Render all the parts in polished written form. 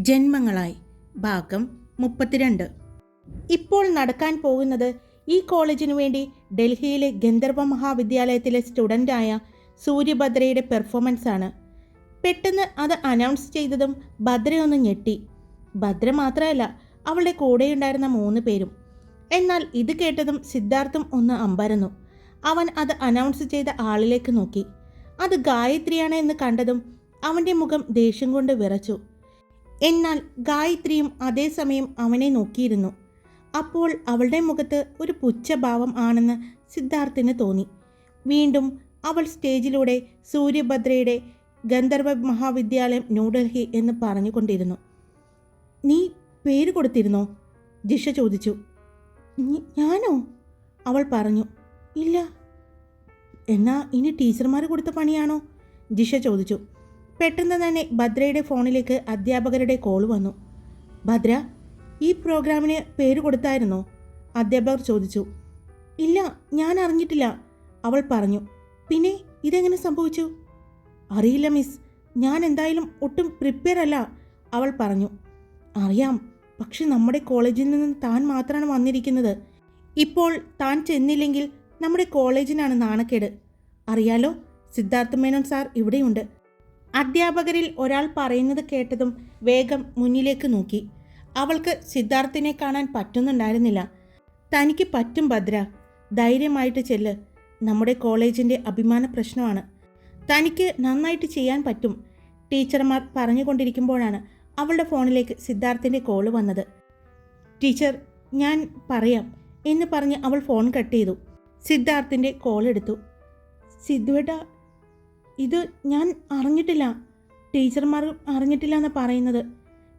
ജന്മങ്ങളായി ഭാഗം 32. ഇപ്പോൾ നടക്കാൻ പോകുന്നത് ഈ കോളേജിനു വേണ്ടി ഡൽഹിയിലെ ഗന്ധർവ മഹാവിദ്യാലയത്തിലെ സ്റ്റുഡൻ്റായ സൂര്യഭദ്രയുടെ പെർഫോമൻസ് ആണ്. പെട്ടെന്ന് അത് അനൗൺസ് ചെയ്തതും ഭദ്രയൊന്ന് ഞെട്ടി. ഭദ്ര മാത്രമല്ല, അവളുടെ കൂടെയുണ്ടായിരുന്ന 3 പേരും. എന്നാൽ ഇത് കേട്ടതും സിദ്ധാർത്ഥും ഒന്ന് അമ്പരന്നു. അവൻ അത് അനൗൺസ് ചെയ്ത ആളിലേക്ക് നോക്കി. അത് ഗായത്രിയാണ് എന്ന് കണ്ടതും അവൻ്റെ മുഖം ദേഷ്യം കൊണ്ട് വിറച്ചു. എന്നാൽ ഗായത്രിയും അതേസമയം അവനെ നോക്കിയിരുന്നു. അപ്പോൾ അവളുടെ മുഖത്ത് ഒരു പുച്ഛഭാവം ആണെന്ന് സിദ്ധാർത്ഥിന് തോന്നി. വീണ്ടും അവൾ സ്റ്റേജിലൂടെ സൂര്യഭദ്രയുടെ ഗന്ധർവ മഹാവിദ്യാലയം ന്യൂഡൽഹി എന്ന് പറഞ്ഞുകൊണ്ടിരുന്നു. നീ പേര് കൊടുത്തിരുന്നോ? ജിഷ ചോദിച്ചു. ഞാനോ? അവൾ പറഞ്ഞു. ഇല്ല. എന്നാ ഇനി ടീച്ചർമാർ കൊടുത്ത പണിയാണോ? ജിഷ ചോദിച്ചു. പെട്ടെന്ന് തന്നെ ഭദ്രയുടെ ഫോണിലേക്ക് അധ്യാപകരുടെ കോൾ വന്നു. ഭദ്ര, ഈ പ്രോഗ്രാമിന് പേര് കൊടുത്തായിരുന്നോ? അധ്യാപകർ ചോദിച്ചു. ഇല്ല, ഞാൻ അറിഞ്ഞിട്ടില്ല, അവൾ പറഞ്ഞു. പിന്നെ ഇതെങ്ങനെ സംഭവിച്ചു? അറിയില്ല മിസ്, ഞാൻ എന്തായാലും ഒട്ടും പ്രിപ്പയർ അല്ല, അവൾ പറഞ്ഞു. അറിയാം, പക്ഷെ നമ്മുടെ കോളേജിൽ നിന്ന് താൻ മാത്രമാണ് വന്നിരിക്കുന്നത്. ഇപ്പോൾ താൻ ചെന്നില്ലെങ്കിൽ നമ്മുടെ കോളേജിനാണ് നാണക്കേട്. അറിയാലോ, സിദ്ധാർത്ഥ മേനോൻ സാർ ഇവിടെയുണ്ട്. അധ്യാപകരിൽ ഒരാൾ പറയുന്നത് കേട്ടതും വേഗം മുന്നിലേക്ക് നോക്കി. അവൾക്ക് സിദ്ധാർത്ഥിനെ കാണാൻ പറ്റുന്നുണ്ടായിരുന്നില്ല. തനിക്ക് പറ്റും ഭദ്ര, ധൈര്യമായിട്ട് ചെല്ല്. നമ്മുടെ കോളേജിൻ്റെ അഭിമാന പ്രശ്നമാണ്. തനിക്ക് നന്നായിട്ട് ചെയ്യാൻ പറ്റും. ടീച്ചർമാർ പറഞ്ഞുകൊണ്ടിരിക്കുമ്പോഴാണ് അവളുടെ ഫോണിലേക്ക് സിദ്ധാർത്ഥിൻ്റെ കോള് വന്നത്. ടീച്ചർ, ഞാൻ പറയാം എന്ന് പറഞ്ഞ് അവൾ ഫോൺ കട്ട് ചെയ്തു. സിദ്ധാർത്ഥിൻ്റെ കോൾ എടുത്തു. സിദ്ധുവേട്ട, ഇത് ഞാൻ അറിഞ്ഞിട്ടില്ല. ടീച്ചർമാർ അറിഞ്ഞിട്ടില്ല എന്ന് പറയുന്നത്.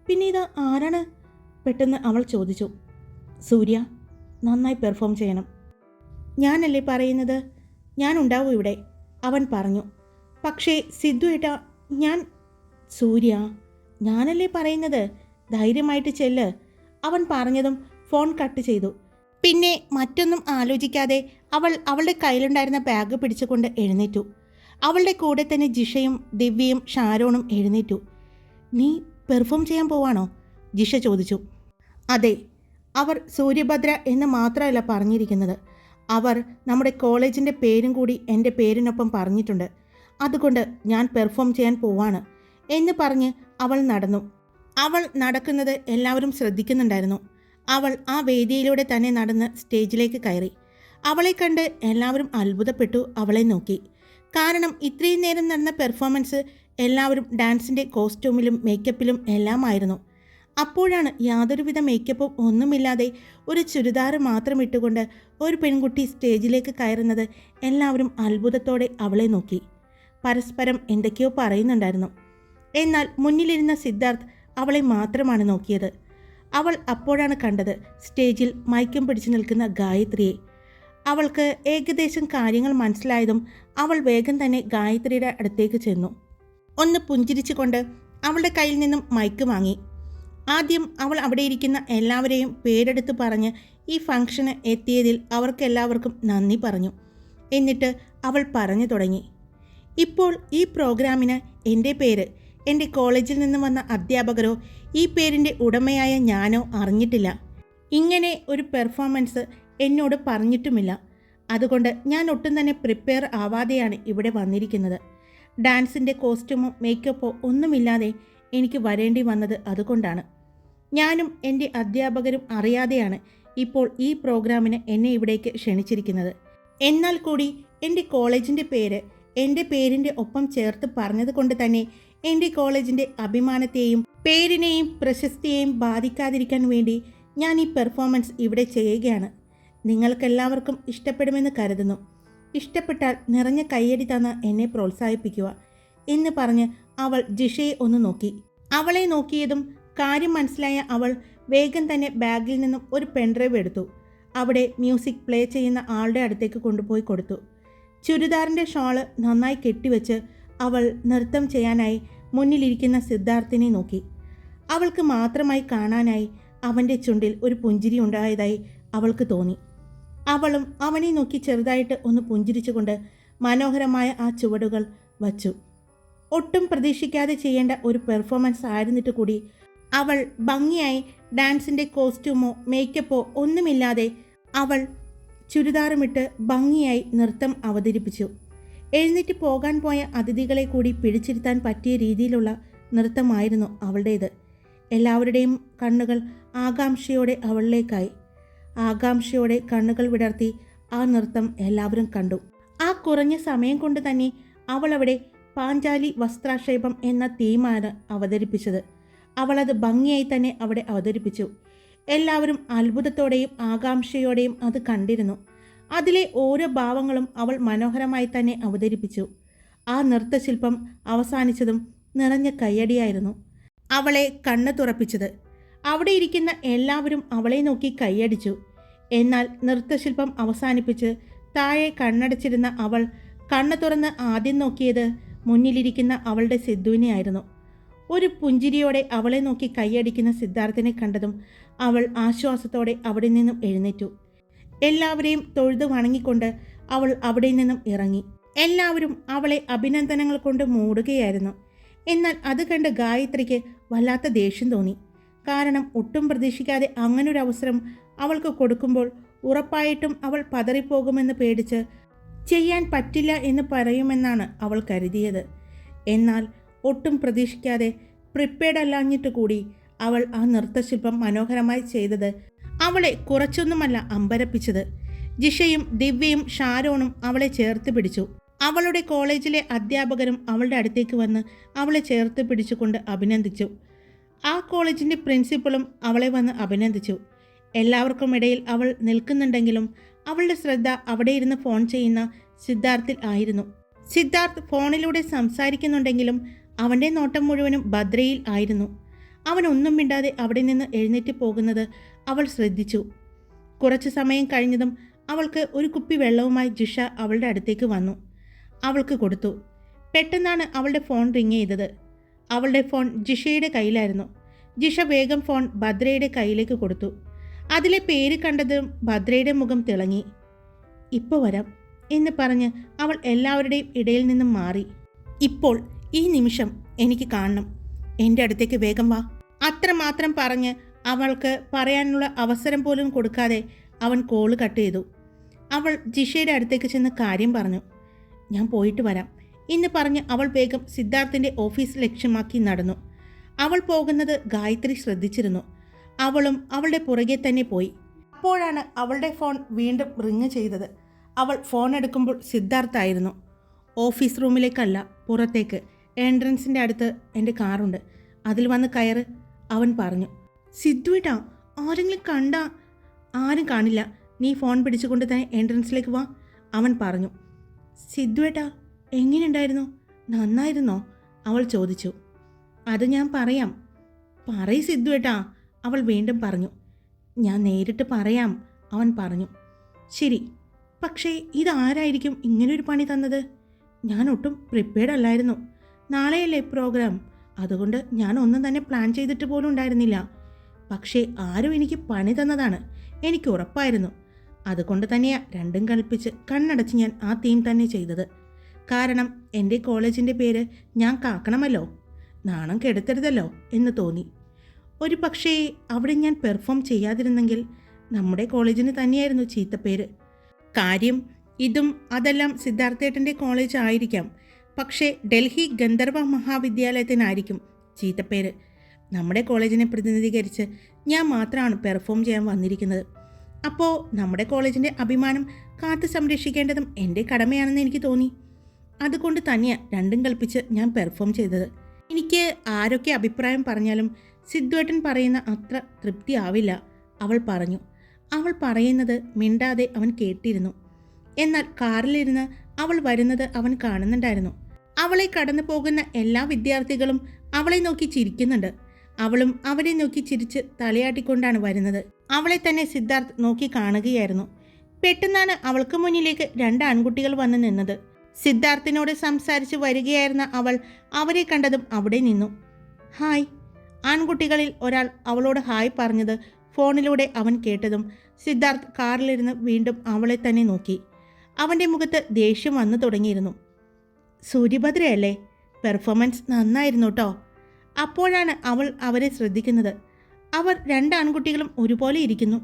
പിന്നെ ഇത് ആരാണ്? പെട്ടെന്ന് അവൾ ചോദിച്ചു. സൂര്യ, നന്നായി പെർഫോം ചെയ്യണം. ഞാനല്ലേ പറയുന്നത്, ഞാൻ ഉണ്ടാവും ഇവിടെ, അവൻ പറഞ്ഞു. പക്ഷേ സിദ്ധു ഏട്ടാ, ഞാൻ... സൂര്യ, ഞാനല്ലേ പറയുന്നത്, ധൈര്യമായിട്ട് ചെല്ല്, അവൻ പറഞ്ഞതും ഫോൺ കട്ട് ചെയ്തു. പിന്നെ മറ്റൊന്നും ആലോചിക്കാതെ അവൾ അവളുടെ കയ്യിലുണ്ടായിരുന്ന ബാഗ് പിടിച്ചുകൊണ്ട് എഴുന്നേറ്റു. അവളുടെ കൂടെ തന്നെ ജിഷയും ദിവ്യയും ഷാരോണും എഴുന്നേറ്റു. നീ പെർഫോം ചെയ്യാൻ പോവാണോ? ജിഷ ചോദിച്ചു. അതെ, അവർ സൂര്യഭദ്ര എന്ന് മാത്രമല്ല പറഞ്ഞിരിക്കുന്നത്, അവർ നമ്മുടെ കോളേജിൻ്റെ പേരും കൂടി എൻ്റെ പേരിനൊപ്പം പറഞ്ഞിട്ടുണ്ട്. അതുകൊണ്ട് ഞാൻ പെർഫോം ചെയ്യാൻ പോവാണ് എന്ന് പറഞ്ഞ് അവൾ നടന്നു. അവൾ നടക്കുന്നത് എല്ലാവരും ശ്രദ്ധിക്കുന്നുണ്ടായിരുന്നു. അവൾ ആ വേദിയിലൂടെ തന്നെ നടന്ന് സ്റ്റേജിലേക്ക് കയറി. അവളെ കണ്ട് എല്ലാവരും അത്ഭുതപ്പെട്ടു അവളെ നോക്കി. കാരണം ഇത്രയും നേരം നടന്ന പെർഫോമൻസ് എല്ലാവരും ഡാൻസിൻ്റെ കോസ്റ്റ്യൂമിലും മേക്കപ്പിലും എല്ലാമായിരുന്നു. അപ്പോഴാണ് യാതൊരുവിധ മേക്കപ്പും ഒന്നുമില്ലാതെ ഒരു ചുരിദാർ മാത്രം ഇട്ടുകൊണ്ട് ഒരു പെൺകുട്ടി സ്റ്റേജിലേക്ക് കയറുന്നത് എല്ലാവരും അത്ഭുതത്തോടെ അവളെ നോക്കി. പരസ്പരം എന്തൊക്കെയോ പറയുന്നുണ്ടായിരുന്നു. എന്നാൽ മുന്നിലിരുന്ന സിദ്ധാർത്ഥ് അവളെ മാത്രമാണ് നോക്കിയത്. അവൾ അപ്പോഴാണ് കണ്ടത് സ്റ്റേജിൽ മൈക്കം പിടിച്ചു നിൽക്കുന്ന ഗായത്രിയെ. അവൾക്ക് ഏകദേശം കാര്യങ്ങൾ മനസ്സിലായതും അവൾ വേഗം തന്നെ ഗായത്രിയുടെ അടുത്തേക്ക് ചെന്നു. ഒന്ന് പുഞ്ചിരിച്ചുകൊണ്ട് അവളുടെ കയ്യിൽ നിന്നും മൈക്ക് വാങ്ങി. ആദ്യം അവൾ അവിടെ ഇരിക്കുന്ന എല്ലാവരെയും പേരെടുത്ത് പറഞ്ഞ് ഈ ഫംഗ്ഷന് എത്തിയതിൽ അവർക്കെല്ലാവർക്കും നന്ദി പറഞ്ഞു. എന്നിട്ട് അവൾ പറഞ്ഞു തുടങ്ങി. ഇപ്പോൾ ഈ പ്രോഗ്രാമിന് എൻ്റെ പേര് എൻ്റെ കോളേജിൽ നിന്ന് വന്ന അധ്യാപകരോ ഈ പേരിൻ്റെ ഉടമയായ ഞാനോ അറിഞ്ഞിട്ടില്ല. ഇങ്ങനെ ഒരു പെർഫോമൻസ് എന്നോട് പറഞ്ഞിട്ടുമില്ല. അതുകൊണ്ട് ഞാൻ ഒട്ടും തന്നെ പ്രിപ്പയർ ആവാതെയാണ് ഇവിടെ വന്നിരിക്കുന്നത്. ഡാൻസിൻ്റെ കോസ്റ്റ്യൂമോ മേക്കപ്പോ ഒന്നുമില്ലാതെ എനിക്ക് വരേണ്ടി വന്നത് അതുകൊണ്ടാണ്. ഞാനും എൻ്റെ അധ്യാപകരും അറിയാതെയാണ് ഇപ്പോൾ ഈ പ്രോഗ്രാമിന് എന്നെ ഇവിടേക്ക് ക്ഷണിച്ചിരിക്കുന്നത്. എന്നാൽ കൂടി എൻ്റെ കോളേജിൻ്റെ പേര് എൻ്റെ പേരിൻ്റെ ഒപ്പം ചേർത്ത് പറഞ്ഞത് കൊണ്ട് തന്നെ എൻ്റെ കോളേജിൻ്റെ അഭിമാനത്തെയും പേരിനെയും പ്രശസ്തിയെയും ബാധിക്കാതിരിക്കാൻ വേണ്ടി ഞാൻ ഈ പെർഫോമൻസ് ഇവിടെ ചെയ്യുകയാണ്. നിങ്ങൾക്കെല്ലാവർക്കും ഇഷ്ടപ്പെടുമെന്ന് കരുതുന്നു. ഇഷ്ടപ്പെട്ടാൽ നിറഞ്ഞ കയ്യടി തന്ന് എന്നെ പ്രോത്സാഹിപ്പിക്കുക എന്ന് പറഞ്ഞ് അവൾ ജിഷയെ ഒന്ന് നോക്കി. അവളെ നോക്കിയതും കാര്യം മനസ്സിലായ അവൾ വേഗം തന്നെ ബാഗിൽ നിന്നും ഒരു പെൻഡ്രൈവ് എടുത്തു. അവിടെ മ്യൂസിക് പ്ലേ ചെയ്യുന്ന ആളുടെ അടുത്തേക്ക് കൊണ്ടുപോയി കൊടുത്തു. ചുരിദാറിൻ്റെ ഷോള് നന്നായി കെട്ടിവെച്ച് അവൾ നൃത്തം ചെയ്യാനായി മുന്നിലിരിക്കുന്ന സിദ്ധാർത്ഥിനെ നോക്കി. അവൾക്ക് മാത്രമായി കാണാനായി അവൻ്റെ ചുണ്ടിൽ ഒരു പുഞ്ചിരി ഉണ്ടായതായി അവൾക്ക് തോന്നി. അവളും അവനെ നോക്കി ചെറുതായിട്ട് ഒന്ന് പുഞ്ചിരിച്ചുകൊണ്ട് മനോഹരമായ ആ ചുവടുകൾ വച്ചു. ഒട്ടും പ്രതീക്ഷിക്കാതെ ചെയ്യേണ്ട ഒരു പെർഫോമൻസ് ആയിരുന്നിട്ട് കൂടി അവൾ ഭംഗിയായി ഡാൻസിൻ്റെ കോസ്റ്റ്യൂമോ മേക്കപ്പോ ഒന്നുമില്ലാതെ അവൾ ചുരിദാറുമിട്ട് ഭംഗിയായി നൃത്തം അവതരിപ്പിച്ചു. എഴുന്നേറ്റ് പോകാൻ പോയ അതിഥികളെ കൂടി പിടിച്ചിരുത്താൻ പറ്റിയ രീതിയിലുള്ള നൃത്തമായിരുന്നു അവളുടേത്. എല്ലാവരുടെയും കണ്ണുകൾ ആകാംക്ഷയോടെ അവളിലേക്കായി. ആകാംക്ഷയോടെ കണ്ണുകൾ വിടർത്തി ആ നൃത്തം എല്ലാവരും കണ്ടു. ആ കുറഞ്ഞ സമയം കൊണ്ട് തന്നെ അവൾ അവിടെ പാഞ്ചാലി വസ്ത്രാക്ഷേപം എന്ന തീമാണ് അവതരിപ്പിച്ചത്. അവളത് ഭംഗിയായി തന്നെ അവിടെ അവതരിപ്പിച്ചു. എല്ലാവരും അത്ഭുതത്തോടെയും ആകാംക്ഷയോടെയും അത് കണ്ടിരുന്നു. അതിലെ ഓരോ ഭാവങ്ങളും അവൾ മനോഹരമായി തന്നെ അവതരിപ്പിച്ചു. ആ നൃത്തശില്പം അവസാനിച്ചതും നിറഞ്ഞ കയ്യടിയായിരുന്നു അവളെ കണ്ണ് തുറപ്പിച്ചത്. അവിടെ ഇരിക്കുന്ന എല്ലാവരും അവളെ നോക്കി കൈയടിച്ചു. എന്നാൽ നൃത്തശില്പം അവസാനിപ്പിച്ച് താഴെ കണ്ണടച്ചിരുന്ന അവൾ കണ്ണ് തുറന്ന് ആദ്യം നോക്കിയത് മുന്നിലിരിക്കുന്ന അവളുടെ സിദ്ധുവിനെയായിരുന്നു. ഒരു പുഞ്ചിരിയോടെ അവളെ നോക്കി കൈയടിക്കുന്ന സിദ്ധാർത്ഥിനെ കണ്ടതും അവൾ ആശ്വാസത്തോടെ അവിടെ നിന്നും എഴുന്നേറ്റു. എല്ലാവരെയും തൊഴുതു വണങ്ങിക്കൊണ്ട് അവൾ അവിടെ നിന്നും ഇറങ്ങി. എല്ലാവരും അവളെ അഭിനന്ദനങ്ങൾ കൊണ്ട് മൂടുകയായിരുന്നു. എന്നാൽ അത് കണ്ട് ഗായത്രിക്ക് വല്ലാത്ത ദേഷ്യം തോന്നി. കാരണം ഒട്ടും പ്രതീക്ഷിക്കാതെ അങ്ങനൊരു അവസരം അവൾക്ക് കൊടുക്കുമ്പോൾ ഉറപ്പായിട്ടും അവൾ പതറിപ്പോകുമെന്ന് പേടിച്ച് ചെയ്യാൻ പറ്റില്ല എന്ന് പറയുമെന്നാണ് അവൾ കരുതിയത്. എന്നാൽ ഒട്ടും പ്രതീക്ഷിക്കാതെ പ്രിപ്പയർഡ് അല്ലാഞ്ഞിട്ട് കൂടി അവൾ ആ നൃത്തശില്പം മനോഹരമായി ചെയ്തത് അവളെ കുറച്ചൊന്നുമല്ല അമ്പരപ്പിച്ചത്. ജിഷയും ദിവ്യയും ഷാരോണും അവളെ ചേർത്ത് പിടിച്ചു. അവളുടെ കോളേജിലെ അധ്യാപകരും അവളുടെ അടുത്തേക്ക് വന്ന് അവളെ ചേർത്ത് പിടിച്ചുകൊണ്ട് അഭിനന്ദിച്ചു. ആ കോളേജിൻ്റെ പ്രിൻസിപ്പളും അവളെ വന്ന് അഭിനന്ദിച്ചു. എല്ലാവർക്കും ഇടയിൽ അവൾ നിൽക്കുന്നുണ്ടെങ്കിലും അവളുടെ ശ്രദ്ധ അവിടെ ഇരുന്ന് ഫോൺ ചെയ്യുന്ന സിദ്ധാർത്ഥിൽ ആയിരുന്നു. സിദ്ധാർത്ഥ് ഫോണിലൂടെ സംസാരിക്കുന്നുണ്ടെങ്കിലും അവൻ്റെ നോട്ടം മുഴുവനും ഭദ്രയിൽ ആയിരുന്നു. അവൻ ഒന്നും മിണ്ടാതെ അവിടെ നിന്ന് എഴുന്നേറ്റ് പോകുന്നത് അവൾ ശ്രദ്ധിച്ചു. കുറച്ചു സമയം കഴിഞ്ഞതും അവൾക്ക് ഒരു കുപ്പി വെള്ളവുമായി ജിഷ അവളുടെ അടുത്തേക്ക് വന്നു. അവൾക്ക് കൊടുത്തു. പെട്ടെന്നാണ് അവളുടെ ഫോൺ റിങ് ചെയ്തത്. അവളുടെ ഫോൺ ജിഷയുടെ കയ്യിലായിരുന്നു. ജിഷ വേഗം ഫോൺ ഭദ്രയുടെ കയ്യിലേക്ക് കൊടുത്തു. അതിലെ പേര് കണ്ടതും ഭദ്രയുടെ മുഖം തിളങ്ങി. ഇപ്പോൾ വരാം എന്ന് പറഞ്ഞ് അവൾ എല്ലാവരുടെയും ഇടയിൽ നിന്നും മാറി. ഇപ്പോൾ ഈ നിമിഷം എനിക്ക് കാണണം, എൻ്റെ അടുത്തേക്ക് വേഗം വാ. അത്രമാത്രം പറഞ്ഞ് അവൾക്ക് പറയാനുള്ള അവസരം പോലും കൊടുക്കാതെ അവൻ കോള് കട്ട് ചെയ്തു. അവൾ ജിഷയുടെ അടുത്തേക്ക് ചെന്ന് കാര്യം പറഞ്ഞു. ഞാൻ പോയിട്ട് വരാം എന്ന് പറഞ്ഞ് അവൾ വേഗം സിദ്ധാർത്ഥിൻ്റെ ഓഫീസ് ലക്ഷ്യമാക്കി നടന്നു. അവൾ പോകുന്നത് ഗായത്രി ശ്രദ്ധിച്ചിരുന്നു. അവളും അവളുടെ പുറകെ തന്നെ പോയി. അപ്പോഴാണ് അവളുടെ ഫോൺ വീണ്ടും റിങ് ചെയ്തത്. അവൾ ഫോൺ എടുക്കുമ്പോൾ സിദ്ധാർത്ഥായിരുന്നു. ഓഫീസ് റൂമിലേക്കല്ല, പുറത്തേക്ക് എൻട്രൻസിൻ്റെ അടുത്ത് എൻ്റെ കാറുണ്ട്, അതിൽ വന്ന് കയറ്, അവൻ പറഞ്ഞു. സിദ്ധുവേട്ടാ, ആരെങ്കിലും കണ്ടാ? ആരും കാണില്ല, നീ ഫോൺ പിടിച്ചുകൊണ്ട് തന്നെ എൻട്രൻസിലേക്ക് വാ, അവൻ പറഞ്ഞു. സിദ്ധുവേട്ടാ, എങ്ങനെയുണ്ടായിരുന്നു? നന്നായിരുന്നോ? അവൾ ചോദിച്ചു. അത് ഞാൻ പറയാം. പറയ് സിദ്ധുവേട്ടാ, അവൾ വീണ്ടും പറഞ്ഞു. ഞാൻ നേരിട്ട് പറയാം, അവൻ പറഞ്ഞു. ശരി, പക്ഷേ ഇതാരായിരിക്കും ഇങ്ങനൊരു പണി തന്നത്? ഞാൻ ഒട്ടും പ്രിപ്പയർഡ് അല്ലായിരുന്നു. നാളെയല്ലേ പ്രോഗ്രാം, അതുകൊണ്ട് ഞാൻ ഒന്നും തന്നെ പ്ലാൻ ചെയ്തിട്ട് പോലും ഉണ്ടായിരുന്നില്ല. പക്ഷേ ആരും എനിക്ക് പണി തന്നതാണ്, എനിക്ക് ഉറപ്പായിരുന്നു. അതുകൊണ്ട് തന്നെയാണ് രണ്ടും കൽപ്പിച്ച് കണ്ണടച്ച് ഞാൻ ആ തീം തന്നെ ചെയ്തത്. കാരണം എൻ്റെ കോളേജിൻ്റെ പേര് ഞാൻ കാക്കണമല്ലോ, നാണം കെടുത്തരുതല്ലോ എന്ന് തോന്നി. ഒരു പക്ഷേ അവിടെ ഞാൻ പെർഫോം ചെയ്യാതിരുന്നെങ്കിൽ നമ്മുടെ കോളേജിന് തന്നെയായിരുന്നു ചീത്തപ്പേര്. കാര്യം ഇതും അതെല്ലാം സിദ്ധാർത്ഥേട്ടൻ്റെ കോളേജ് ആയിരിക്കാം, പക്ഷേ ഡൽഹി ഗന്ധർവ മഹാവിദ്യാലയത്തിനായിരിക്കും ചീത്തപ്പേര്. നമ്മുടെ കോളേജിനെ പ്രതിനിധീകരിച്ച് ഞാൻ മാത്രമാണ് പെർഫോം ചെയ്യാൻ വന്നിരിക്കുന്നത്. അപ്പോൾ നമ്മുടെ കോളേജിൻ്റെ അഭിമാനം കാത്തു സംരക്ഷിക്കേണ്ടതും എൻ്റെ കടമയാണെന്ന് എനിക്ക് തോന്നി. അതുകൊണ്ട് തന്നെയാണ് രണ്ടും കൽപ്പിച്ച് ഞാൻ പെർഫോം ചെയ്തത്. എനിക്ക് ആരൊക്കെ അഭിപ്രായം പറഞ്ഞാലും സിദ്ധുവേട്ടൻ പറയുന്ന അത്ര തൃപ്തിയാവില്ല, അവൾ പറഞ്ഞു. അവൾ പറയുന്നത് മിണ്ടാതെ അവൻ കേട്ടിരുന്നു. എന്നാൽ കാറിലിരുന്ന് അവൾ വരുന്നത് അവൻ കാണുന്നുണ്ടായിരുന്നു. അവളെ കടന്നു പോകുന്ന എല്ലാ വിദ്യാർത്ഥികളും അവളെ നോക്കി ചിരിക്കുന്നുണ്ട്. അവളും അവരെ നോക്കി ചിരിച്ച് തലയാട്ടിക്കൊണ്ടാണ് വരുന്നത്. അവളെ തന്നെ സിദ്ധാർത്ഥ് നോക്കി കാണുകയായിരുന്നു. പെട്ടെന്നാണ് അവൾക്ക് മുന്നിലേക്ക് രണ്ട് ആൺകുട്ടികൾ വന്ന് നിന്നത്. സിദ്ധാർത്ഥിനോട് സംസാരിച്ച് വരികയായിരുന്ന അവൾ അവരെ കണ്ടതും അവിടെ നിന്നു. ഹായ്. ആൺകുട്ടികളിൽ ഒരാൾ അവളോട് ഹായ് പറഞ്ഞത് ഫോണിലൂടെ അവൻ കേട്ടതും സിദ്ധാർത്ഥ് കാറിലിരുന്ന് വീണ്ടും അവളെ തന്നെ നോക്കി. അവൻ്റെ മുഖത്ത് ദേഷ്യം വന്നു തുടങ്ങിയിരുന്നു. സൂര്യഭദ്രയല്ലേ? പെർഫോമൻസ് നന്നായിരുന്നു കേട്ടോ, അപ്പോഴാണ് അവൾ അവരെ ശ്രദ്ധിക്കുന്നത്. അവർ 2 ആൺകുട്ടികളും ഒരുപോലെ ഇരിക്കുന്നു.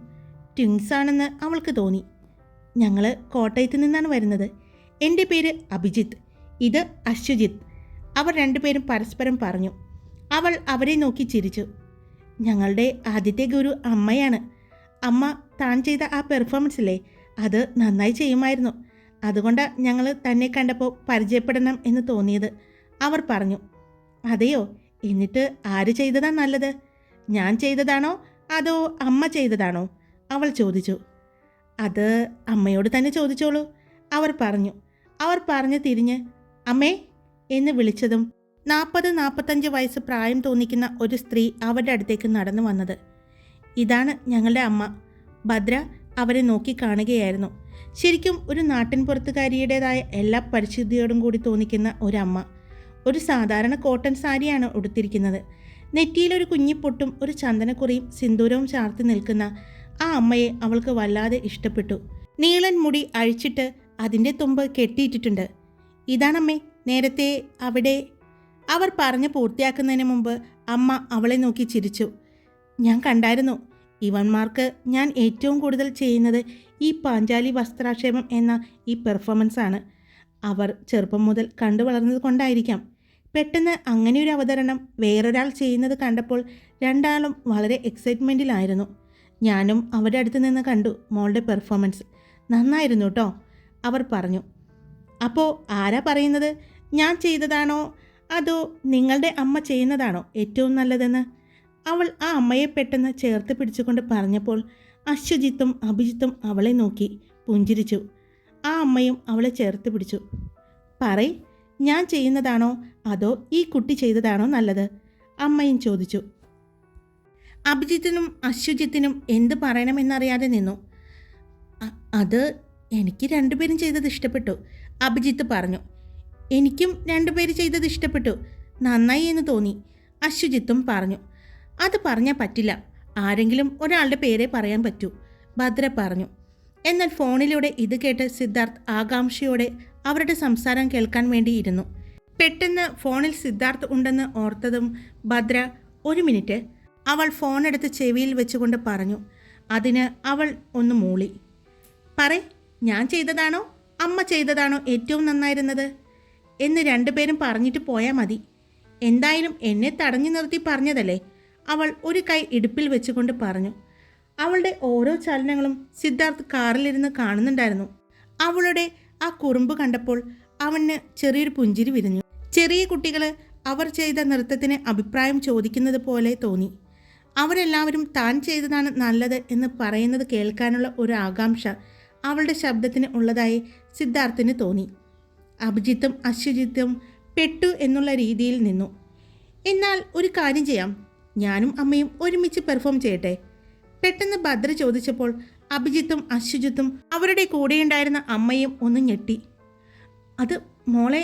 ട്വിൻസാണെന്ന് അവൾക്ക് തോന്നി. ഞങ്ങൾ കോട്ടയത്ത് നിന്നാണ് വരുന്നത്. എൻ്റെ പേര് അഭിജിത്ത്, ഇത് അശ്വജിത്ത്. അവർ 2 പേരും പരസ്പരം പറഞ്ഞു. അവൾ അവരെ നോക്കി ചിരിച്ചു. ഞങ്ങളുടെ ആദ്യത്തെ ഗുരു അമ്മയാണ്. അമ്മ താൻ ചെയ്ത ആ പെർഫോമൻസില്ലേ, അത് നന്നായി ചെയ്യുമായിരുന്നു. അതുകൊണ്ടാണ് ഞങ്ങൾ തന്നെ കണ്ടപ്പോൾ പരിചയപ്പെടണം എന്ന് തോന്നിയത്, അവർ പറഞ്ഞു. അതെയോ? എന്നിട്ട് ആര് ചെയ്തതാ നല്ലത്, ഞാൻ ചെയ്തതാണോ അതോ അമ്മ ചെയ്തതാണോ, അവൾ ചോദിച്ചു. അത് അമ്മയോട് തന്നെ ചോദിച്ചോളൂ, അവർ പറഞ്ഞു. അവർ പറഞ്ഞു തിരിഞ്ഞ് അമ്മേ എന്ന് വിളിച്ചതും 40-45 വയസ്സ് പ്രായം തോന്നിക്കുന്ന ഒരു സ്ത്രീ അവരുടെ അടുത്തേക്ക് നടന്നു വന്നത്. ഇതാണ് ഞങ്ങളുടെ അമ്മ. ഭദ്ര അവരെ നോക്കി കാണുകയായിരുന്നു. ശരിക്കും ഒരു നാട്ടിൻപുറത്തുകാരിയുടേതായ എല്ലാ പരിശുദ്ധിയോടും കൂടി തോന്നിക്കുന്ന ഒരമ്മ. ഒരു സാധാരണ കോട്ടൺ സാരിയാണ് ഉടുത്തിരിക്കുന്നത്. നെറ്റിയിലൊരു കുഞ്ഞിപ്പൊട്ടും ഒരു ചന്ദനക്കുറിയും സിന്ദൂരവും ചാർത്തി നിൽക്കുന്ന ആ അമ്മയെ അവൾക്ക് വല്ലാതെ ഇഷ്ടപ്പെട്ടു. നീളൻ മുടി അഴിച്ചിട്ട് അതിൻ്റെ തുമ്പ് കെട്ടിയിട്ടിട്ടുണ്ട്. ഇതാണമ്മേ നേരത്തെ അവിടെ, അവർ പറഞ്ഞ് പൂർത്തിയാക്കുന്നതിന് മുമ്പ് അമ്മ അവളെ നോക്കി ചിരിച്ചു. ഞാൻ കണ്ടായിരുന്നു. ഇവന്മാർക്ക് ഞാൻ ഏറ്റവും കൂടുതൽ ചെയ്യുന്നത് ഈ പാഞ്ചാലി വസ്ത്രാക്ഷേപം എന്ന ഈ പെർഫോമൻസാണ്. അവർ ചെറുപ്പം മുതൽ കണ്ടു വളർന്നത് കൊണ്ടായിരിക്കാം. പെട്ടെന്ന് അങ്ങനെയൊരു അവതരണം വേറൊരാൾ ചെയ്യുന്നത് കണ്ടപ്പോൾ 2 ആളും വളരെ എക്സൈറ്റ്മെൻറ്റിലായിരുന്നു. ഞാനും അവരുടെ അടുത്ത് നിന്ന് കണ്ടു മോളുടെ പെർഫോമൻസ്. നന്നായിരുന്നു കേട്ടോ, അവർ പറഞ്ഞു. അപ്പോൾ ആരാ പറയുന്നത്, ഞാൻ ചെയ്തതാണോ അതോ നിങ്ങളുടെ അമ്മ ചെയ്യുന്നതാണോ ഏറ്റവും നല്ലതെന്ന്? അവൾ ആ അമ്മയെ പെട്ടെന്ന് ചേർത്ത് പിടിച്ചുകൊണ്ട് പറഞ്ഞപ്പോൾ അശ്വജിത്തും അഭിജിത്തും അവളെ നോക്കി പുഞ്ചിരിച്ചു. ആ അമ്മയും അവളെ ചേർത്ത് പിടിച്ചു. പറയ്, ഞാൻ ചെയ്യുന്നതാണോ അതോ ഈ കുട്ടി ചെയ്തതാണോ നല്ലത്, അമ്മയും ചോദിച്ചു. അഭിജിത്തിനും അശ്വജിത്തിനും എന്ത് പറയണമെന്നറിയാതെ നിന്നു. അത് എനിക്ക് 2 പേരും ചെയ്തത് ഇഷ്ടപ്പെട്ടു, അഭിജിത്ത് പറഞ്ഞു. എനിക്കും 2 പേര് ചെയ്തത് ഇഷ്ടപ്പെട്ടു, നന്നായി എന്ന് തോന്നി, അശ്വജിത്തും പറഞ്ഞു. അത് പറഞ്ഞാൽ പറ്റില്ല, ആരെങ്കിലും ഒരാളുടെ പേരെ പറയാൻ പറ്റൂ, ഭദ്ര പറഞ്ഞു. എന്നാൽ ഫോണിലൂടെ ഇത് കേട്ട് സിദ്ധാർത്ഥ് ആകാംക്ഷയോടെ അവരുടെ സംസാരം കേൾക്കാൻ വേണ്ടിയിരുന്നു. പെട്ടെന്ന് ഫോണിൽ സിദ്ധാർത്ഥ് ഉണ്ടെന്ന് ഓർത്തതും ഭദ്ര 1 മിനിറ്റ്, അവൾ ഫോണെടുത്ത് ചെവിയിൽ വെച്ചുകൊണ്ട് പറഞ്ഞു. അതിന് അവൾ ഒന്ന് മൂളി. പറയ്, ഞാൻ ചെയ്തതാണോ അമ്മ ചെയ്തതാണോ ഏറ്റവും നന്നായിരുന്നത് എന്ന് 2 പേരും പറഞ്ഞിട്ട് പോയാൽ മതി. എന്തായാലും എന്നെ തടഞ്ഞു നിർത്തി പറഞ്ഞതല്ലേ, അവൾ ഒരു കൈ ഇടുപ്പിൽ വെച്ചുകൊണ്ട് പറഞ്ഞു. അവളുടെ ഓരോ ചലനങ്ങളും സിദ്ധാർത്ഥ് കാറിലിരുന്ന് കാണുന്നുണ്ടായിരുന്നു. അവളുടെ ആ കുറുമ്പ് കണ്ടപ്പോൾ അവന് ചെറിയൊരു പുഞ്ചിരി വിരിഞ്ഞു. ചെറിയ കുട്ടികൾ അവർ ചെയ്ത നൃത്തത്തിന് അഭിപ്രായം ചോദിക്കുന്നത് പോലെ തോന്നി. അവരെല്ലാവരും താൻ ചെയ്തതാണ് നല്ലത് എന്ന് പറയുന്നത് കേൾക്കാനുള്ള ഒരു ആകാംക്ഷ അവളുടെ ശബ്ദത്തിന് ഉള്ളതായി സിദ്ധാർത്ഥിന് തോന്നി. അഭിജിത്തും അശ്വജിത്തും പെട്ടു എന്നുള്ള രീതിയിൽ നിന്നു. എന്നാൽ ഒരു കാര്യം ചെയ്യാം, ഞാനും അമ്മയും ഒരുമിച്ച് പെർഫോം ചെയ്യട്ടെ, പെട്ടെന്ന് ഭദ്ര ചോദിച്ചപ്പോൾ അഭിജിത്തും അശ്വജിത്തും അവരുടെ കൂടെയുണ്ടായിരുന്ന അമ്മയും ഒന്ന് ഞെട്ടി. അത് മോളെ,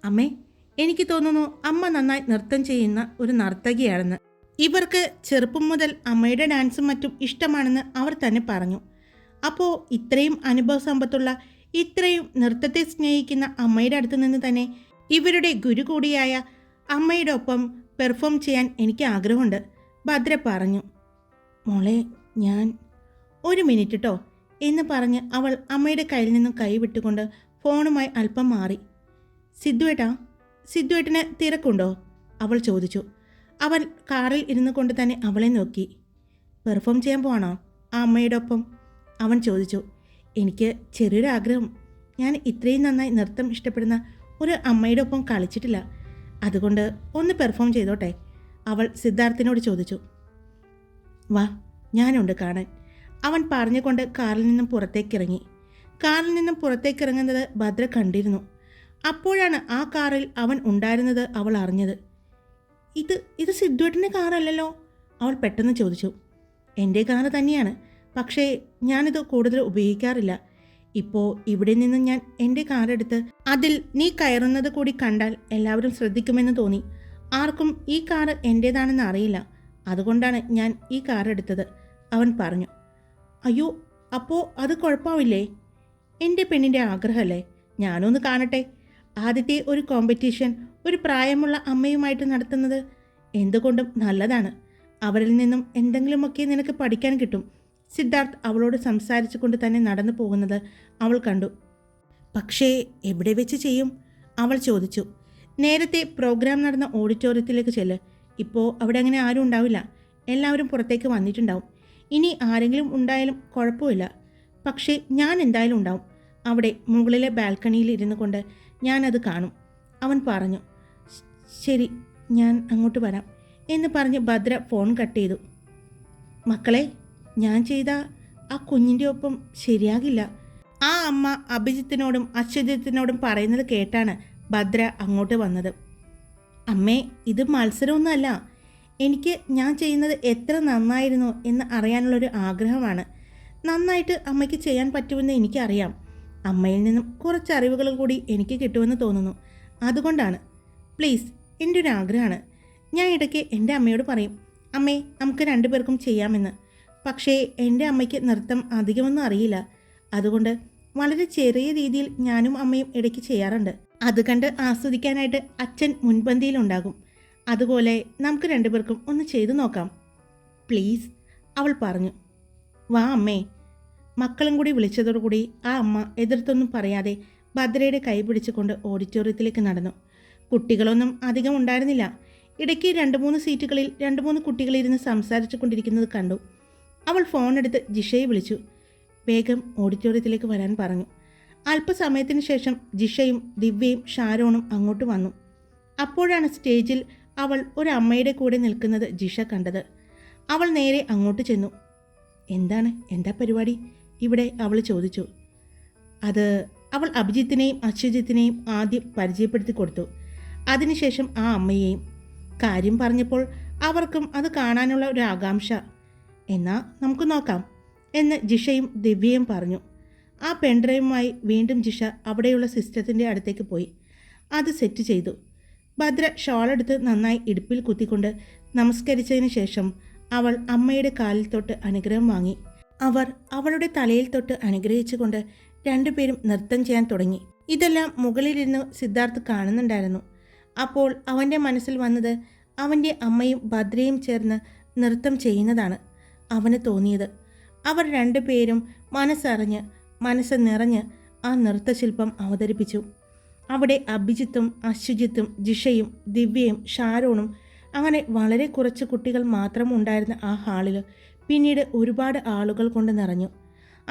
അമ്മേ, എനിക്ക് തോന്നുന്നു അമ്മ നന്നായി നൃത്തം ചെയ്യുന്ന ഒരു നർത്തകിയാണെന്ന്. ഇവർക്ക് ചെറുപ്പം മുതൽ അമ്മയുടെ ഡാൻസും മറ്റും ഇഷ്ടമാണെന്ന് അവർ തന്നെ പറഞ്ഞു. അപ്പോൾ ഇത്രയും അനുഭവ സമ്പത്തുള്ള, ഇത്രയും നൃത്തത്തെ സ്നേഹിക്കുന്ന അമ്മയുടെ അടുത്ത് നിന്ന് തന്നെ ഇവരുടെ ഗുരു കൂടിയായ അമ്മയുടെ ഒപ്പം പെർഫോം ചെയ്യാൻ എനിക്ക് ആഗ്രഹമുണ്ട്, ഭദ്ര പറഞ്ഞു. മോളെ, ഞാൻ 1 മിനിറ്റ് കേട്ടോ എന്ന് പറഞ്ഞ് അവൾ അമ്മയുടെ കയ്യിൽ നിന്നും കൈ വിട്ടുകൊണ്ട് ഫോണുമായി അല്പം മാറി. സിദ്ധുവേട്ടന് തിരക്കുണ്ടോ, അവൾ ചോദിച്ചു. അവൻ കാറിൽ ഇരുന്നു കൊണ്ട് തന്നെ അവളെ നോക്കി. പെർഫോം ചെയ്യാൻ പോവാണോ ആ അമ്മയുടെ ഒപ്പം, അവൻ ചോദിച്ചു. എനിക്ക് ചെറിയൊരു ആഗ്രഹം, ഞാൻ ഇത്രയും നന്നായി നൃത്തം ഇഷ്ടപ്പെടുന്ന ഒരു അമ്മയുടെ ഒപ്പം കളിച്ചിട്ടില്ല, അതുകൊണ്ട് ഒന്ന് പെർഫോം ചെയ്തോട്ടെ, അവൾ സിദ്ധാർത്ഥിനോട് ചോദിച്ചു. വാ, ഞാനുണ്ട് കാണാൻ, അവൻ പറഞ്ഞുകൊണ്ട് കാറിൽ നിന്നും പുറത്തേക്കിറങ്ങി. കാറിൽ നിന്നും പുറത്തേക്കിറങ്ങുന്നത് ഭദ്ര കണ്ടിരുന്നു. അപ്പോഴാണ് ആ കാറിൽ അവൻ ഉണ്ടായിരുന്നത് അവൾ അറിഞ്ഞത്. ഇത് സിദ്ധുവേട്ടൻ്റെ കാറല്ലല്ലോ, അവൾ പെട്ടെന്ന് ചോദിച്ചു. എൻ്റെ കാറ് തന്നെയാണ്, പക്ഷേ ഞാനിത് കൂടുതൽ ഉപയോഗിക്കാറില്ല. ഇപ്പോൾ ഇവിടെ നിന്ന് ഞാൻ എൻ്റെ കാറെടുത്ത് അതിൽ നീ കയറുന്നത് കൂടി കണ്ടാൽ എല്ലാവരും ശ്രദ്ധിക്കുമെന്ന് തോന്നി. ആർക്കും ഈ കാറ് എൻ്റേതാണെന്ന് അറിയില്ല, അതുകൊണ്ടാണ് ഞാൻ ഈ കാറെടുത്തത്, അവൻ പറഞ്ഞു. അയ്യോ, അപ്പോൾ അത് കുഴപ്പമില്ലേ? എൻ്റെ പെണ്ണിൻ്റെ ആഗ്രഹമല്ലേ, ഞാനൊന്ന് കാണട്ടെ. ആദ്യത്തെ ഒരു കോമ്പറ്റീഷൻ ഒരു പ്രായമുള്ള അമ്മയുമായിട്ട് നടത്തുന്നത് എന്തുകൊണ്ടും നല്ലതാണ്. അവരിൽ നിന്നും എന്തെങ്കിലുമൊക്കെ നിനക്ക് പഠിക്കാൻ കിട്ടും. സിദ്ധാർത്ഥ് അവളോട് സംസാരിച്ചു കൊണ്ട് തന്നെ നടന്നു പോകുന്നത് അവൾ കണ്ടു. പക്ഷേ എവിടെ വെച്ച് ചെയ്യും? അവൾ ചോദിച്ചു. നേരത്തെ പ്രോഗ്രാം നടന്ന ഓഡിറ്റോറിയത്തിലേക്ക് ചെല്ല്. ഇപ്പോൾ അവിടെ അങ്ങനെ ആരും ഉണ്ടാവില്ല. എല്ലാവരും പുറത്തേക്ക് വന്നിട്ടുണ്ടാവും. ഇനി ആരെങ്കിലും ഉണ്ടായാലും കുഴപ്പമില്ല. പക്ഷേ ഞാൻ എന്തായാലും ഉണ്ടാവും. അവിടെ മുകളിലെ ബാൽക്കണിയിൽ ഇരുന്നു കൊണ്ട് ഞാനത് കാണും, അവൻ പറഞ്ഞു. ശരി, ഞാൻ അങ്ങോട്ട് വരാം എന്ന് പറഞ്ഞ് ഭദ്ര ഫോൺ കട്ട് ചെയ്തു. മക്കളെ, ഞാൻ ചെയ്ത ആ കുഞ്ഞിൻ്റെ ഒപ്പം ശരിയാകില്ല. ആ അമ്മ അഭിജിത്തിനോടും അശ്വജിത്തിനോടും പറയുന്നത് കേട്ടാണ് ഭദ്ര അങ്ങോട്ട് വന്നത്. അമ്മേ, ഇത് മത്സരമൊന്നുമല്ല. എനിക്ക് ഞാൻ ചെയ്യുന്നത് എത്ര നന്നായിരുന്നു എന്ന് അറിയാനുള്ളൊരു ആഗ്രഹമാണ്. നന്നായിട്ട് അമ്മയ്ക്ക് ചെയ്യാൻ പറ്റുമെന്ന് എനിക്കറിയാം. അമ്മയിൽ നിന്നും കുറച്ച് അറിവുകൾ കൂടി എനിക്ക് കിട്ടുമെന്ന് തോന്നുന്നു. അതുകൊണ്ടാണ്. പ്ലീസ്, എൻ്റെ ഒരു ആഗ്രഹമാണ്. ഞാൻ ഇടയ്ക്ക് എൻ്റെ അമ്മയോട് പറയും, അമ്മേ നമുക്ക് രണ്ടുപേർക്കും ചെയ്യാമെന്ന്. പക്ഷേ എൻ്റെ അമ്മയ്ക്ക് നൃത്തം അധികമൊന്നും അറിയില്ല. അതുകൊണ്ട് വളരെ ചെറിയ രീതിയിൽ ഞാനും അമ്മയും ഇടയ്ക്ക് ചെയ്യാറുണ്ട്. അത് കണ്ട് ആസ്വദിക്കാനായിട്ട് അച്ഛൻ മുൻപന്തിയിലുണ്ടാകും. അതുപോലെ നമുക്ക് രണ്ടുപേർക്കും ഒന്ന് ചെയ്തു നോക്കാം പ്ലീസ്, അവൾ പറഞ്ഞു. വാ അമ്മേ. മക്കളും കൂടി വിളിച്ചതോടുകൂടി ആ അമ്മ എതിർത്തൊന്നും പറയാതെ ഭദ്രയുടെ കൈ പിടിച്ചുകൊണ്ട് ഓഡിറ്റോറിയത്തിലേക്ക് നടന്നു. കുട്ടികളൊന്നും അധികം ഉണ്ടായിരുന്നില്ല. ഇടയ്ക്ക് 2-3 സീറ്റുകളിൽ 2-3 കുട്ടികളിരുന്ന് സംസാരിച്ചു കൊണ്ടിരിക്കുന്നത് കണ്ടു. അവൾ ഫോണെടുത്ത് ജിഷയെ വിളിച്ചു. വേഗം ഓഡിറ്റോറിയത്തിലേക്ക് വരാൻ പറഞ്ഞു. അല്പസമയത്തിന് ശേഷം ജിഷയും ദിവ്യയും ഷാരോണും അങ്ങോട്ട് വന്നു. അപ്പോഴാണ് സ്റ്റേജിൽ അവൾ ഒരു അമ്മയുടെ കൂടെ നിൽക്കുന്നത് ജിഷ കണ്ടത്. അവൾ നേരെ അങ്ങോട്ട് ചെന്നു. എന്താ പരിപാടി ഇവിടെ? അവൾ ചോദിച്ചു. അത് അവൾ അഭിജിത്തിനെയും അശ്വജിത്തിനെയും ആദ്യം പരിചയപ്പെടുത്തി കൊടുത്തു. അതിനുശേഷം ആ അമ്മയെയും. കാര്യം പറഞ്ഞപ്പോൾ അവർക്കും അത് കാണാനുള്ള ഒരു ആകാംക്ഷ. എന്നാ നമുക്ക് നോക്കാം എന്ന് ജിഷയും ദിവ്യയും പറഞ്ഞു. ആ പെൺഡ്രൈവുമായി വീണ്ടും ജിഷ അവിടെയുള്ള സിസ്റ്റത്തിൻ്റെ അടുത്തേക്ക് പോയി. അത് സെറ്റ് ചെയ്തു. ഭദ്ര ഷോളെടുത്ത് നന്നായി ഇടുപ്പിൽ കുത്തിക്കൊണ്ട് നമസ്കരിച്ചതിന് ശേഷം അവൾ അമ്മയുടെ കാലിൽ തൊട്ട് അനുഗ്രഹം വാങ്ങി. അവർ അവളുടെ തലയിൽ തൊട്ട് അനുഗ്രഹിച്ചുകൊണ്ട് രണ്ടുപേരും നൃത്തം ചെയ്യാൻ തുടങ്ങി. ഇതെല്ലാം മുകളിലിരുന്ന് സിദ്ധാർത്ഥ് കാണുന്നുണ്ടായിരുന്നു. അപ്പോൾ അവൻ്റെ മനസ്സിൽ വന്നത് അവൻ്റെ അമ്മയും ഭദ്രയും ചേർന്ന് നൃത്തം ചെയ്യുന്നതാണ് അവന് തോന്നിയത്. അവർ രണ്ടുപേരും മനസ്സ് നിറഞ്ഞ് ആ നൃത്തശില്പം അവതരിപ്പിച്ചു. അവിടെ അഭിജിത്തും അശ്വജിത്തും ജിഷയും ദിവ്യയും ഷാരോണും അങ്ങനെ വളരെ കുറച്ച് കുട്ടികൾ മാത്രം ഉണ്ടായിരുന്ന ആ ഹാളിൽ പിന്നീട് ഒരുപാട് ആളുകൾ കൊണ്ട് നിറഞ്ഞു.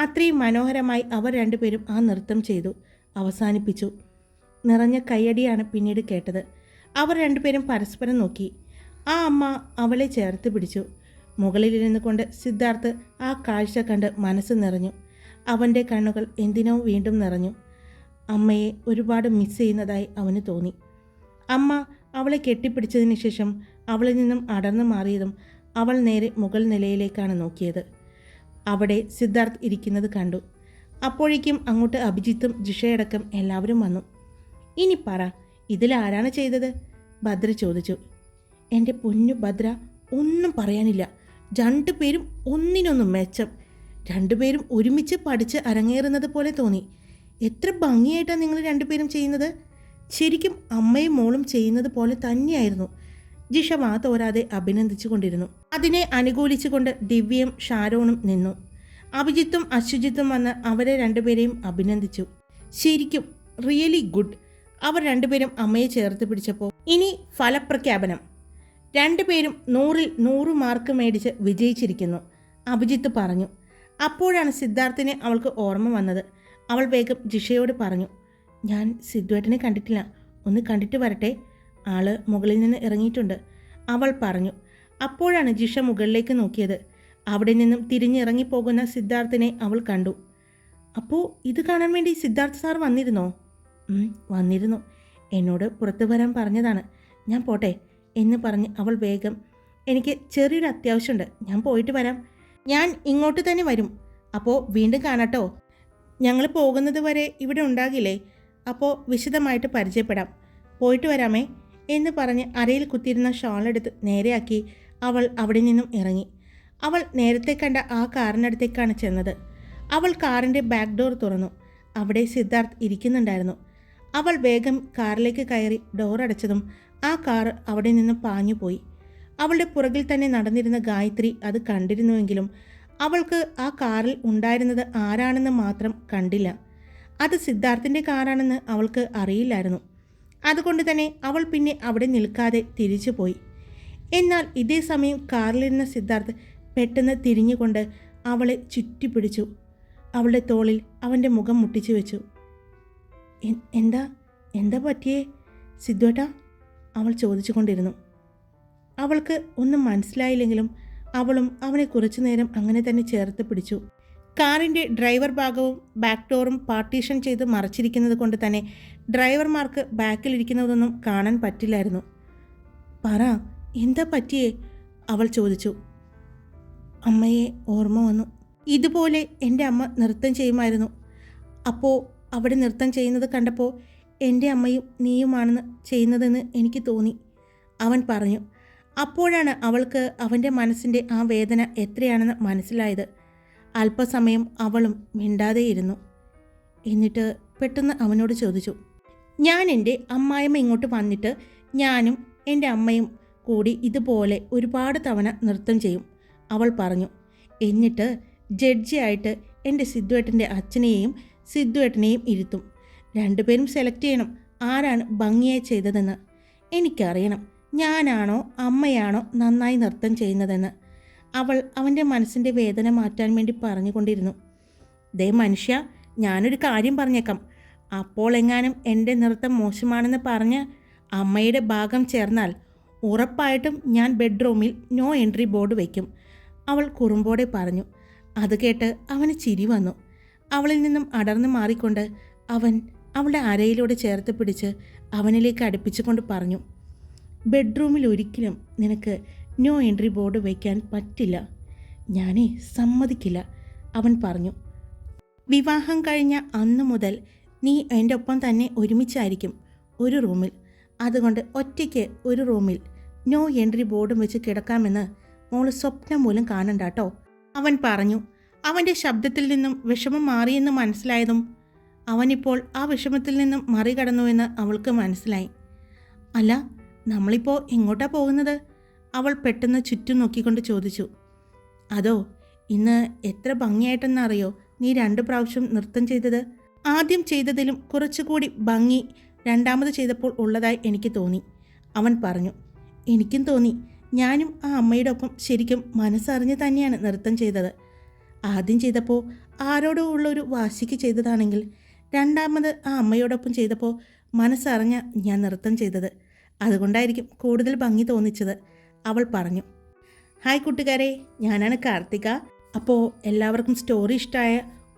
അത്രയും മനോഹരമായി അവർ രണ്ടുപേരും ആ നൃത്തം ചെയ്തു അവസാനിപ്പിച്ചു. നിറഞ്ഞ കയ്യടിയാണ് പിന്നീട് കേട്ടത്. അവർ രണ്ടുപേരും പരസ്പരം നോക്കി. ആ അമ്മ അവളെ ചേർത്ത് പിടിച്ചു. മുകളിലിരുന്നു കൊണ്ട് സിദ്ധാർത്ഥ് ആ കാഴ്ച കണ്ട് മനസ്സ് നിറഞ്ഞു. അവൻ്റെ കണ്ണുകൾ എന്തിനോ വീണ്ടും നിറഞ്ഞു. അമ്മയെ ഒരുപാട് മിസ് ചെയ്യുന്നതായി അവന് തോന്നി. അമ്മ അവളെ കെട്ടിപ്പിടിച്ചതിന് ശേഷം അവളിൽ നിന്നും അടർന്നു മാറിയതും അവൾ നേരെ മുകൾ നിലയിലേക്കാണ് നോക്കിയത്. അവിടെ സിദ്ധാർത്ഥ് ഇരിക്കുന്നത് കണ്ടു. അപ്പോഴേക്കും അങ്ങോട്ട് അഭിജിത്തും ജിഷയടക്കം എല്ലാവരും വന്നു. ഇനി പറ, ഇതിലാരാണ് ചെയ്തത്? ഭദ്ര ചോദിച്ചു. എൻ്റെ പൊന്നു ഭദ്ര, ഒന്നും പറയാനില്ല. രണ്ടുപേരും ഒന്നിനൊന്നും മെച്ചം. രണ്ടുപേരും ഒരുമിച്ച് പഠിച്ച് അരങ്ങേറുന്നത് പോലെ തോന്നി. എത്ര ഭംഗിയായിട്ടാണ് നിങ്ങൾ രണ്ടുപേരും ചെയ്യുന്നത്. ശരിക്കും അമ്മയും മോളും ചെയ്യുന്നത് പോലെ തന്നെയായിരുന്നു. ജിഷ തോരാതെ അഭിനന്ദിച്ചു കൊണ്ടിരുന്നു. അതിനെ അനുകൂലിച്ചുകൊണ്ട് ദിവ്യയും ഷാരോണും നിന്നു. അഭിജിത്തും അശ്വജിത്തും വന്ന് അവരെ രണ്ടുപേരെയും അഭിനന്ദിച്ചു. ശരിക്കും റിയലി ഗുഡ്. അവർ രണ്ടുപേരും അമ്മയെ ചേർത്ത് പിടിച്ചപ്പോൾ ഇനി ഫലപ്രഖ്യാപനം. രണ്ടുപേരും 100-ൽ 100 മാർക്ക് മേടിച്ച് വിജയിച്ചിരിക്കുന്നു, അഭിജിത്ത് പറഞ്ഞു. അപ്പോഴാണ് സിദ്ധാർത്ഥിനെ അവൾക്ക് ഓർമ്മ വന്നത്. അവൾ വേഗം ജിഷയോട് പറഞ്ഞു. ഞാൻ സിദ്ധുവേട്ടനെ കണ്ടിട്ടില്ല, ഒന്ന് കണ്ടിട്ട് വരട്ടെ. ആള് മുകളിൽ നിന്ന് ഇറങ്ങിയിട്ടുണ്ട്, അവൾ പറഞ്ഞു. അപ്പോഴാണ് ജിഷ മുകളിലേക്ക് നോക്കിയത്. അവിടെ നിന്നും തിരിഞ്ഞിറങ്ങിപ്പോകുന്ന സിദ്ധാർത്ഥിനെ അവൾ കണ്ടു. അപ്പോൾ ഇത് കാണാൻ വേണ്ടി സിദ്ധാർത്ഥ് സാർ വന്നിരുന്നോ? വന്നിരുന്നു. എന്നോട് പുറത്തു വരാൻ പറഞ്ഞതാണ്. ഞാൻ പോട്ടെ എന്ന് പറഞ്ഞ് അവൾ വേഗം, എനിക്ക് ചെറിയൊരു അത്യാവശ്യമുണ്ട്, ഞാൻ പോയിട്ട് വരാം. ഞാൻ ഇങ്ങോട്ട് തന്നെ വരും. അപ്പോൾ വീണ്ടും കാണാട്ടോ. ഞങ്ങൾ പോകുന്നത് വരെ ഇവിടെ ഉണ്ടാകില്ലേ? അപ്പോൾ വിശദമായിട്ട് പരിചയപ്പെടാം. പോയിട്ട് വരാമേ എന്ന് പറഞ്ഞ് അരയിൽ കുത്തിയിരുന്ന ഷാളെടുത്ത് നേരെയാക്കി അവൾ അവിടെ നിന്നും ഇറങ്ങി. അവൾ നേരത്തെ കണ്ട ആ കാറിനടുത്തേക്കാണ് ചെന്നത്. അവൾ കാറിൻ്റെ ബാക്ക് ഡോർ തുറന്നു. അവിടെ സിദ്ധാർത്ഥ് ഇരിക്കുന്നുണ്ടായിരുന്നു. അവൾ വേഗം കാറിലേക്ക് കയറി ഡോർ അടച്ചതും ആ കാർ അവിടെ നിന്ന് പാഞ്ഞുപോയി. അവളുടെ പുറകിൽ തന്നെ നടന്നിരുന്ന ഗായത്രി അത് കണ്ടിരുന്നുവെങ്കിലും അവൾക്ക് ആ കാറിൽ ഉണ്ടായിരുന്നത് ആരാണെന്ന് മാത്രം കണ്ടില്ല. അത് സിദ്ധാർത്ഥിൻ്റെ കാറാണെന്ന് അവൾക്ക് അറിയില്ലായിരുന്നു. അതുകൊണ്ട് തന്നെ അവൾ പിന്നെ അവിടെ നിൽക്കാതെ തിരിച്ചു പോയി. എന്നാൽ ഇതേ സമയം കാറിലിരുന്ന സിദ്ധാർത്ഥ് പെട്ടെന്ന് തിരിഞ്ഞുകൊണ്ട് അവളെ ചുറ്റിപ്പിടിച്ചു. അവളുടെ തോളിൽ അവൻ്റെ മുഖം മുട്ടിച്ചു വെച്ചു. എന്താ എന്താ പറ്റിയേ സിദ്ധുവേട്ടാ? അവൾ ചോദിച്ചു കൊണ്ടിരുന്നു. അവൾക്ക് ഒന്നും മനസ്സിലായില്ലെങ്കിലും അവളും അവനെ കുറച്ചു നേരം അങ്ങനെ തന്നെ ചേർത്ത് പിടിച്ചു. കാറിൻ്റെ ഡ്രൈവർ ഭാഗവും ബാക്ക് ഡോറും പാർട്ടീഷൻ ചെയ്ത് മറച്ചിരിക്കുന്നത് കൊണ്ട് തന്നെ ഡ്രൈവർമാർക്ക് ബാക്കിലിരിക്കുന്നതൊന്നും കാണാൻ പറ്റില്ലായിരുന്നു. പറ, എന്താ പറ്റിയേ? അവൾ ചോദിച്ചു. അമ്മയെ ഓർമ്മ വന്നു. ഇതുപോലെ എൻ്റെ അമ്മ നൃത്തം ചെയ്യുമായിരുന്നു. അപ്പോൾ അവിടെ നൃത്തം ചെയ്യുന്നത് കണ്ടപ്പോൾ എൻ്റെ അമ്മയും നീയുമാണെന്ന് ചെയ്യുന്നതെന്ന് എനിക്ക് തോന്നി, അവൻ പറഞ്ഞു. അപ്പോഴാണ് അവൾക്ക് അവൻ്റെ മനസ്സിൻ്റെ ആ വേദന എത്രയാണെന്ന് മനസ്സിലായത്. അല്പസമയം അവളും മിണ്ടാതെയിരുന്നു. എന്നിട്ട് പെട്ടെന്ന് അവനോട് ചോദിച്ചു, ഞാൻ എൻ്റെ അമ്മായിമ്മ ഇങ്ങോട്ട് വന്നിട്ട് ഞാനും എൻ്റെ അമ്മയും കൂടി ഇതുപോലെ ഒരുപാട് തവണ നൃത്തം ചെയ്യും, അവൾ പറഞ്ഞു. എന്നിട്ട് ജഡ്ജിയായിട്ട് എൻ്റെ സിദ്ധുവേട്ടൻ്റെ അച്ഛനെയും സിദ്ധുവേട്ടനെയും ഇരുത്തും. രണ്ടുപേരും സെലക്ട് ചെയ്യണം ആരാണ് ഭംഗിയായി ചെയ്തതെന്ന്. എനിക്കറിയണം ഞാനാണോ അമ്മയാണോ നന്നായി നൃത്തം ചെയ്യുന്നതെന്ന്, അവൾ അവൻ്റെ മനസ്സിൻ്റെ വേദന മാറ്റാൻ വേണ്ടി പറഞ്ഞുകൊണ്ടിരുന്നു. ദേ മനുഷ്യ, ഞാനൊരു കാര്യം പറഞ്ഞേക്കാം. അപ്പോൾ എങ്ങാനും എൻ്റെ നൃത്തം മോശമാണെന്ന് പറഞ്ഞ് അമ്മയുടെ ഭാഗം ചേർന്നാൽ ഉറപ്പായിട്ടും ഞാൻ ബെഡ്റൂമിൽ നോ എൻട്രി ബോർഡ് വയ്ക്കും, അവൾ കുറുമ്പോടെ പറഞ്ഞു. അത് കേട്ട് അവന് ചിരി വന്നു. അവളിൽ നിന്നും അടർന്നു മാറിക്കൊണ്ട് അവൻ അവളുടെ അരയിലൂടെ ചേർത്ത് പിടിച്ച് അവനിലേക്ക് അടുപ്പിച്ചുകൊണ്ട് പറഞ്ഞു, ബെഡ്റൂമിൽ ഒരിക്കലും നിനക്ക് നോ എൻട്രി ബോർഡ് വയ്ക്കാൻ പറ്റില്ല, ഞാനേ സമ്മതിക്കില്ല, അവൻ പറഞ്ഞു. വിവാഹം കഴിഞ്ഞ അന്നു മുതൽ നീ എൻ്റെ ഒപ്പം തന്നെ ഒരുമിച്ചായിരിക്കും ഒരു റൂമിൽ. അതുകൊണ്ട് ഒറ്റയ്ക്ക് ഒരു റൂമിൽ നോ എൻട്രി ബോർഡും വെച്ച് കിടക്കാമെന്ന് മോള് സ്വപ്നം പോലും കാണണ്ട കേട്ടോ, അവൻ പറഞ്ഞു. അവൻ്റെ ശബ്ദത്തിൽ നിന്നും വിഷമം മാറിയെന്ന് മനസ്സിലായതും അവനിപ്പോൾ ആ വിഷമത്തിൽ നിന്നും മറികടന്നുവെന്ന് അവൾക്ക് മനസ്സിലായി. അല്ല, നമ്മളിപ്പോൾ എങ്ങോട്ടാണ് പോകുന്നത്? അവൾ പെട്ടെന്ന് ചുറ്റും നോക്കിക്കൊണ്ട് ചോദിച്ചു. അതോ, ഇന്ന് എത്ര ഭംഗിയായിട്ടെന്നറിയോ നീ 2 പ്രാവശ്യം നൃത്തം ചെയ്തത്? ആദ്യം ചെയ്തതിലും കുറച്ചുകൂടി ഭംഗി രണ്ടാമത് ചെയ്തപ്പോൾ ഉള്ളതായി എനിക്ക് തോന്നി, അവൻ പറഞ്ഞു. എനിക്കും തോന്നി. ഞാനും ആ അമ്മയുടെ ഒപ്പം ശരിക്കും മനസ്സറിഞ്ഞ് തന്നെയാണ് നൃത്തം ചെയ്തത്. ആദ്യം ചെയ്തപ്പോൾ ആരോടോ ഉള്ളൊരു വാശിക്ക് ചെയ്തതാണെങ്കിൽ രണ്ടാമത് ആ അമ്മയോടൊപ്പം ചെയ്തപ്പോൾ മനസ്സറിഞ്ഞ ഞാൻ നൃത്തം ചെയ്തത്. അതുകൊണ്ടായിരിക്കും കൂടുതൽ ഭംഗി തോന്നിച്ചത്, അവൾ പറഞ്ഞു. ഹായ് കൂട്ടുകാരെ, ഞാനാണ് കാർത്തിക. അപ്പോൾ എല്ലാവർക്കും സ്റ്റോറി ഇഷ്ടമായ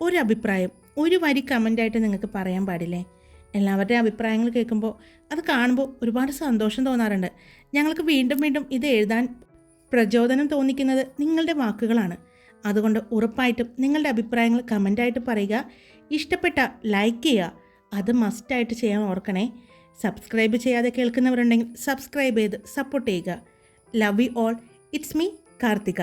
ഒരു അഭിപ്രായം ഒരു വരി കമൻ്റായിട്ട് നിങ്ങൾക്ക് പറയാൻ പാടില്ലേ? എല്ലാവരുടെയും അഭിപ്രായങ്ങൾ കേൾക്കുമ്പോൾ അത് കാണുമ്പോൾ ഒരുപാട് സന്തോഷം തോന്നാറുണ്ട്. ഞങ്ങൾക്ക് വീണ്ടും വീണ്ടും ഇത് എഴുതാൻ പ്രചോദനം തോന്നിക്കുന്നത് നിങ്ങളുടെ വാക്കുകളാണ്. അതുകൊണ്ട് ഉറപ്പായിട്ടും നിങ്ങളുടെ അഭിപ്രായങ്ങൾ കമൻ്റായിട്ട് പറയുക. ഇഷ്ടപ്പെട്ട ലൈക്ക് ചെയ്യുക, അത് മസ്റ്റായിട്ട് ചെയ്യാൻ ഓർക്കണേ. സബ്സ്ക്രൈബ് ചെയ്യാതെ കേൾക്കുന്നവരുണ്ടെങ്കിൽ സബ്സ്ക്രൈബ് ചെയ്ത് സപ്പോർട്ട് ചെയ്യുക. Love you all. It's me Karthika.